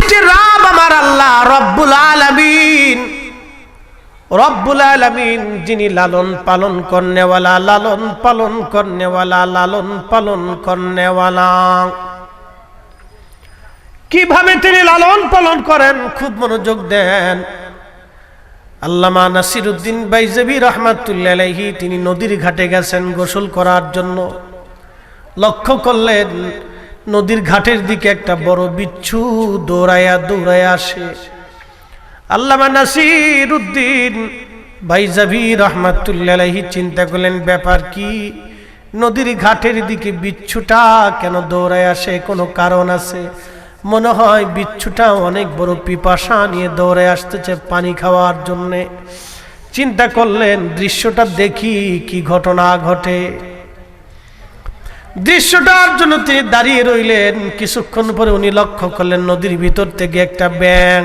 সৃষ্টির রব আমার আল্লাহ রব্বুল আলামিন। রব্বুল আলামিন যিনি লালন পালন করনেওয়ালা, লালন পালন করনেওয়ালা, লালন পালন করনেওয়ালা। কিভাবে তিনি লালন পালন করেন খুব মনোযোগ দেন। আল্লামা নাসিরউদ্দিন বাইজাবি রহমাতুল্লাহ আলাইহি তিনি নদীর ঘাটে গেছেন গোসল করার জন্য। লক্ষ্য করলেন নদীর ঘাটের দিকে একটা বড় বিচ্ছু দৌড়ায়া দৌড়ায়া আসে। আল্লামা নাসিরউদ্দিন বাইজাবি রহমাতুল্লাহ আলাইহি চিন্তা করলেন ব্যাপার কি, নদীর ঘাটের দিকে বিচ্ছুটা কেন দৌড়ায় আসে, কোনো কারণ আছে। মনে হয় বিচ্ছুটা অনেক বড় পিপাসা নিয়ে দৌড়ে আসতেছে পানি খাওয়ার জন্যে। চিন্তা করলেন দৃশ্যটা দেখি কি ঘটনা ঘটে। দৃশ্যটার জন্য তিনি দাঁড়িয়ে রইলেন। কিছুক্ষণ পরে উনি লক্ষ্য করলেন নদীর ভিতর থেকে একটা ব্যাঙ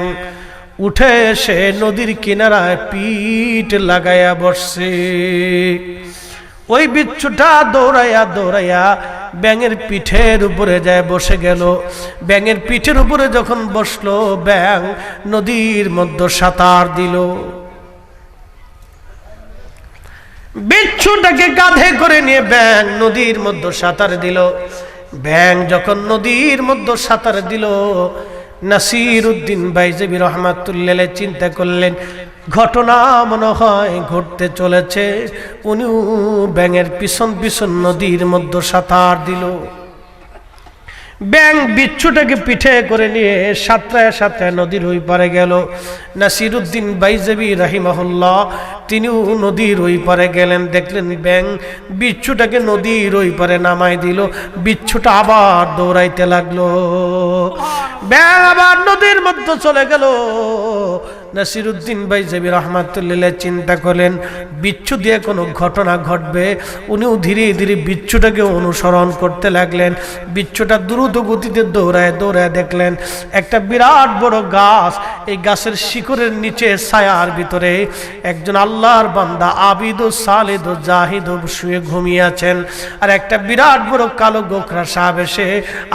উঠে এসে নদীর কিনারায় পিঠ লাগাইয়া বসছে। ওই বিচ্ছুটা দৌড়াইয়া দৌড়াইয়া ব্যাঙের পিঠের উপরে যায় বসে গেল। ব্যাঙের পিঠের উপরে যখন বসলো, ব্যাঙ নদীর মধ্যে সাঁতার দিল। বিচ্ছুটাকে কাঁধে করে নিয়ে ব্যাঙ নদীর মধ্যে সাঁতার দিল। ব্যাঙ যখন নদীর মধ্যে সাঁতার দিল, নাসিরউদ্দিন বাইজাবি রহমাতুল্লাহ আলাইহি চিন্তা করলেন ঘটনা মনে হয় ঘটতে চলেছে। উনিও ব্যাঙের পিছন পিছন নদীর মধ্যে সাঁতার দিল। ব্যাঙ বিচ্ছুটাকে পিঠে করে নিয়ে সাঁতরায় সাঁতরায় নদীর ওই পারে গেল। নাসিরউদ্দিন বাইজাবি রাহিমাহুল্লাহ তিনিও নদীর ওই পারে গেলেন। দেখলেন ব্যাঙ বিচ্ছুটাকে নদীর ওই পারে নামাই দিল। বিচ্ছুটা আবার দৌড়াইতে লাগলো। ব্যাঙ আবার নদীর মধ্যে চলে গেল। নাসিরউদ্দিন বাইজাবি রহমাতুল্লাহ আলাইহি চিন্তা করলেন বিচ্ছু দিয়ে কোনো ঘটনা ঘটবে। উনিও ধীরে ধীরে বিচ্ছুটাকে অনুসরণ করতে লাগলেন। বিচ্ছুটা দ্রুত গতিতে দৌড়ায় দৌড়ায় দেখলেন একটা বিরাট বড় গাছ। এই গাছের শিকড়ের নিচে ছায়ার ভিতরে একজন আল্লাহর বান্দা আবিদ ও সালেদ ও জাহিদ শুয়ে ঘুমিয়ে আছেন। আর একটা বিরাট বড় কালো গোখরা সাপ এসে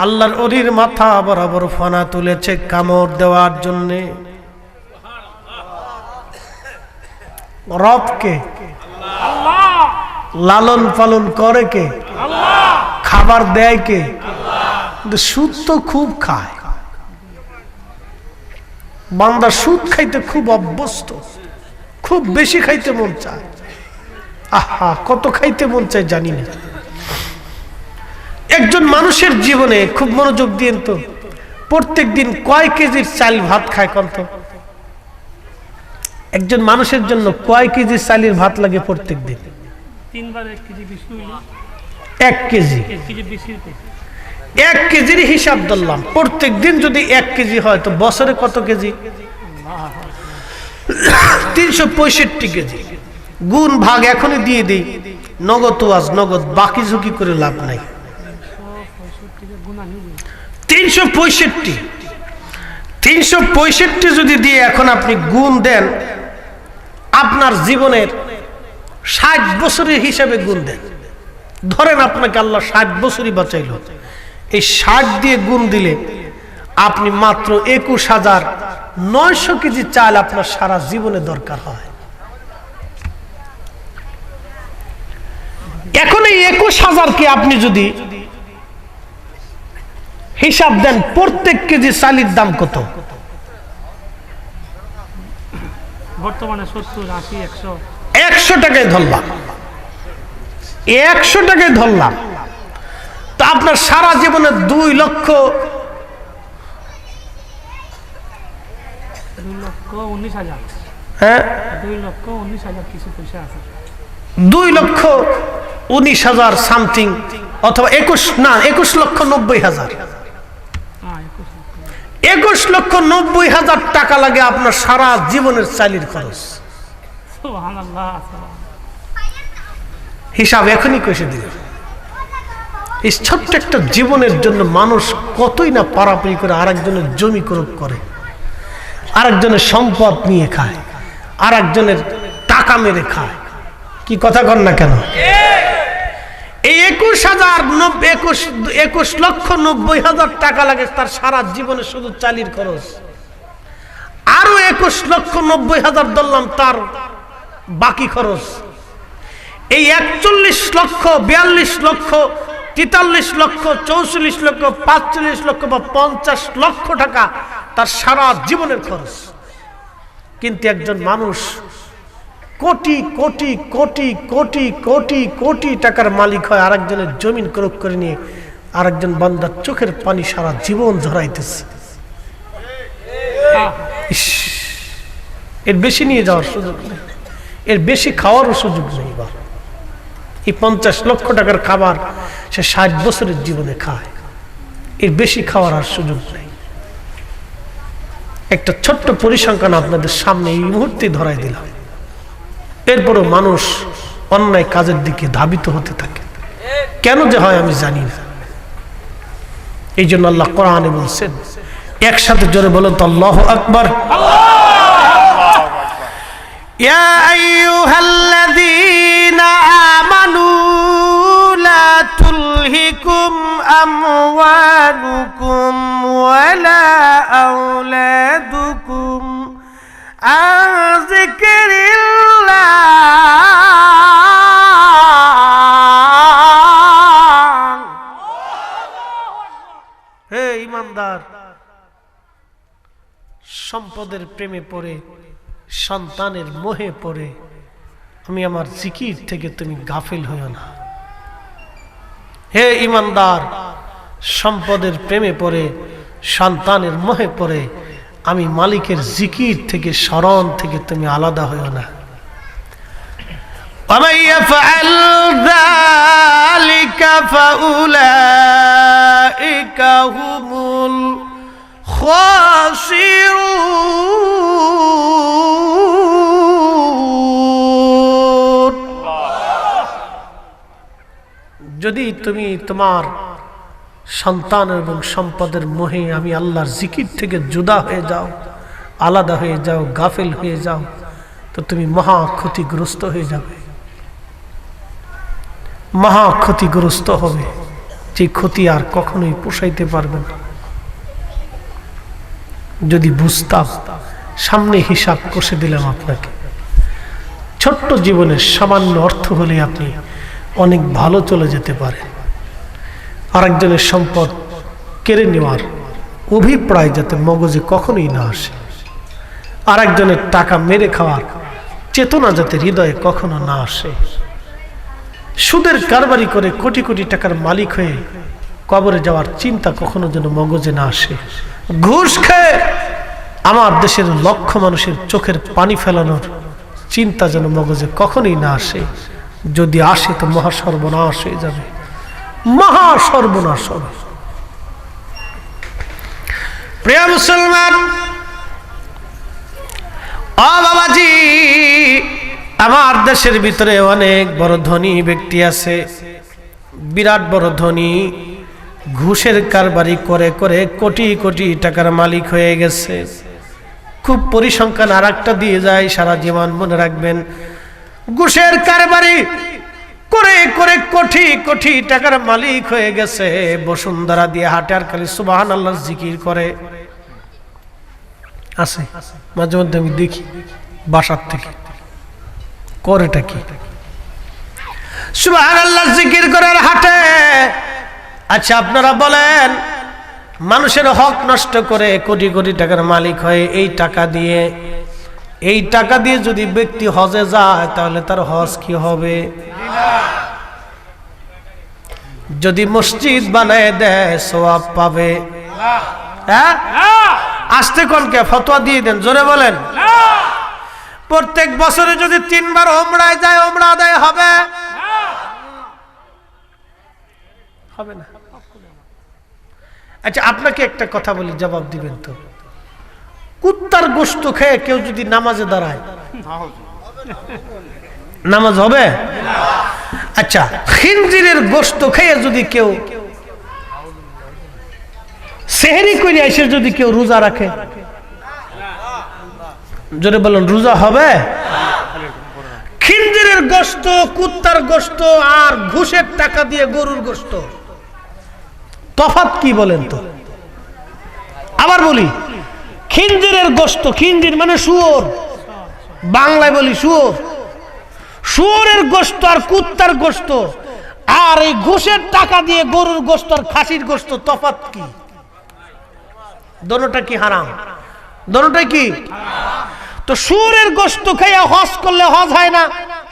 আল্লাহর ওলির মাথা বরাবর ফনা তুলেছে কামড় দেওয়ার জন্যে। রব কে? আল্লাহ। লালন পালন করে কে? আল্লাহ। খাবার দেয় কে? আল্লাহ। সুদ তো খুব খায়, বান্দা সুদ খাইতে খুব অভ্যস্ত, খুব বেশি খাইতে মন চায়। আহা কত খাইতে মন চায় জানি না। একজন মানুষের জীবনে খুব মনোযোগ দিয়েন তো, প্রত্যেক দিন কয় কেজির চাল ভাত খায় কত? একজন মানুষের জন্য কয় কেজি চালের ভাত লাগে প্রত্যেক দিন? 1 কেজি। 1 কেজির হিসাব ধরলাম, প্রত্যেক দিন যদি 1 কেজি হয় তো বছরে কত কেজি? 365 কেজি। গুণ ভাগ এখনই দিয়ে দিই, নগদ ওয়াজ নগদ, বাকি ঝুঁকি করে লাভ নাই। 365 যদি দিয়ে এখন আপনি গুণ দেন, আপনার জীবনের 60 বছরের হিসাবে গুণ দেন। ধরেন আপনাকে আল্লাহ 60 বছরই বাঁচাইল, এই 60 দিয়ে গুণ দিলে আপনি মাত্র 21,900 কেজি চাল আপনার সারা জীবনে দরকার হয়। এখন এই 21,000 কে আপনি যদি হিসাব দেন, প্রত্যেক কেজি চালের দাম কত? বর্তমানে 70, 80, 100 টাকায় ধরলাম। 100 টাকায় ধরলাম তো আপনার সারা জীবনে 2 লক্ষ 19,000। হ্যাঁ 2,19,000 কিছু পয়সা আছে। 2,19,000 সামথিং, অথবা 21,90,000। 21,90,000 টাকা লাগে আপনার সারা জীবনের চালের খরচ। হিসাব এখনই কষে দিল। এই ছোট্ট একটা জীবনের জন্য মানুষ কতই না পারাপারি করে, আরেকজনের জমি ক্রয় করে, আরেকজনের সম্পদ নিয়ে খায়, আরেকজনের টাকা মেরে খায়। কি কথা কর না কেন? এই 21,90,000 টাকা লাগে তার সারা জীবনে শুধু চালির খরচ। আরো 21,90,000 ধরলাম তার বাকি খরচ। এই 41 লক্ষ, 42 লক্ষ, 43 লক্ষ, 44 লক্ষ, 45 লক্ষ বা 50 লক্ষ টাকা তার সারা জীবনের খরচ। কিন্তু একজন মানুষ কোটি কোটি কোটি কোটি কোটি কোটি টাকার মালিক হয়, আরেকজনের জমিন ক্রয় করে নিয়ে আরেকজন বান্দার চোখের পানি সারা জীবন ঝরাইতেছে। এর বেশি নিয়ে যাওয়ার সুযোগ নেই, এর বেশি খাওয়ারও সুযোগ নেই। এই 50 লক্ষ টাকার খাবার সে 60 বছরের জীবনে খায়, এর বেশি খাওয়ার আর সুযোগ নেই। একটা ছোট্ট পরিসংখ্যান আপনাদের সামনে এই মুহূর্তে ধরাই দিলাম। এরপরও মানুষ অন্যায় কাজের দিকে ধাবিত হতে থাকে, কেন যে হয় আমি জানি না। এই জন্য আল্লাহ কোরআনে বলছেন, একসাথে জোরে বলেন তো আল্লাহু আকবার। ইয়া আইয়ুহাল্লাযীনা আমানু লা তুলহিকুম আমওয়ালুকুম ওয়ালা আওলাদুকুম আন যিকরিল্লাহ হে ঈমানদার, সম্পদের প্রেমে পড়ে, সন্তানের মোহে পড়ে আমি আমার জিকির থেকে তুমি গাফিল হইও না। হে ঈমানদার, সম্পদের প্রেমে পড়ে, সন্তানের মোহে পড়ে আমি মালিকের জিকির থেকে, স্মরণ থেকে তুমি আলাদা হইও না। وَمَن يَفْعَلْ ذَلِكَ فَأُولَئِكَ هُمُ الْخَاسِرُونَ। যদি তুমি তোমার সন্তান এবং সম্পদের মোহে আমি আল্লাহর জিকির থেকে জুদা হয়ে যাও, আলাদা হয়ে যাও, গাফিল হয়ে যাও, তো তুমি মহা ক্ষতিগ্রস্ত হয়ে যাবে, মহা ক্ষতিগ্রস্ত হবে, যে ক্ষতি আর কখনোই পোষাইতে পারবে না। যদি বুঝতাম, সামনে হিসাব কষে দিলাম আপনাকে। ছোট্ট জীবনের সামান্য অর্থ হলে আপনি অনেক ভালো চলে যেতে পারেন। আরেকজনের সম্পদ কেড়ে নেওয়ার অভিপ্রায় যাতে মগজে কখনোই না আসে, আরেকজনের টাকা মেরে খাওয়ার চেতনা যাতে হৃদয়ে কখনো না আসে, সুদের কারবারি করে কোটি কোটি টাকার মালিক হয়ে কবরে যাওয়ার চিন্তা কখনো যেন মগজে না আসে, ঘুষ খেয়ে আমার দেশের লক্ষ মানুষের চোখের পানি ফেলানোর চিন্তা যেন মগজে কখনোই না আসে। যদি আসে তো মহা সর্বনাশ হয়ে যাবে, মহা সর্বনাশ হবে। প্রিয় মুসলমান, ও বাবাজি, আমার দেশের ভিতরে অনেক বড় ধনী ব্যক্তি আছে, বিরাট বড় ধনী, ঘুষের কারবারি করে করে কোটি কোটি টাকার মালিক হয়ে গেছে। খুব পরিসংখ্যান আর একটা দিয়ে যায়, সারা জীবন মনে রাখবেন। ঘুষের কারবারি করে করে কোটি কোটি টাকার মালিক হয়ে গেছে, বসুন্ধরা দিয়ে হাঁটে আর খালি সুবহানাল্লাহর জিকির করে। আছে মাঝে মধ্যে আমি দেখি বাসার থেকে, করেটা কি? সুবহানাল্লাহর জিকির করে আর হাঁটে। আচ্ছা আপনারা বলেন, মানুষের হক নষ্ট করে কোটি কোটি টাকার মালিক হয়, এই টাকা দিয়ে যদি ব্যক্তি হজে যায় তাহলে তার হজ কি হবে? যদি মসজিদ বানায় দেয় সওয়াব পাবে? হ্যাঁ, আসতে কোনকে ফতোয়া দিয়ে দেন, জোরে বলেন। প্রত্যেক বছরে যদি 3 বার ওমরায় যায়, ওমরা আদায় হবে? হবে না। আচ্ছা আপনাকে একটা কথা বলি, জবাব দিবেন তো। কুত্তার গোশত খেয়ে কেউ যদি নামাজে দাঁড়ায়, নামাজ হবে? আচ্ছা খিনজিরের গোশত খেয়ে যদি কেউ সেহরি করে এসে যদি কেউ রোজা রাখে, জোরে বলেন, রোজা হবে? খিনজিরের খিঞ্জিরের গোশত, কুত্তার গোশত আর ঘুষের টাকা দিয়ে গরুর গোশত তফাৎ কি বলেন তো? আবার বলি, খিঞ্জিরের গোশত, খিঞ্জির মানে শুয়োর, বাংলায় বলি শুয়োর, শুয়োরের গোশত আর কুত্তার গোশত আর এই ঘুষের টাকা দিয়ে গরুর গোশত আর খাসির গোশত তফাৎ কি? দোনোটা কি হারাম? দোনোটাই কি? তো শুয়োরের গোশত খেয়ে হজ করলে হজ হয় না,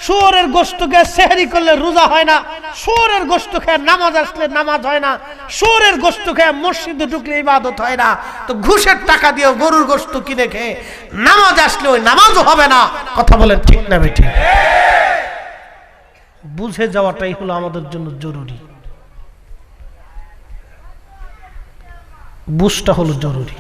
শুয়োরের গোশত খেয়ে সেহরি করলে রোজা হয় না, শুয়োরের গোশত খেয়ে নামাজ আসলে নামাজ হয় না, শুয়োরের গোশত খেয়ে মসজিদে ঢুকলে ইবাদত হয় না। তো ঘুষের টাকা দিয়ে গরুর গোশত কিনে খেয়ে নামাজ আসলে ওই নামাজও হবে না। কথা বলেন ঠিক না বেঠিক? বুঝে যাওয়াটাই হলো আমাদের জন্য জরুরি, বুঝটা হলো জরুরি।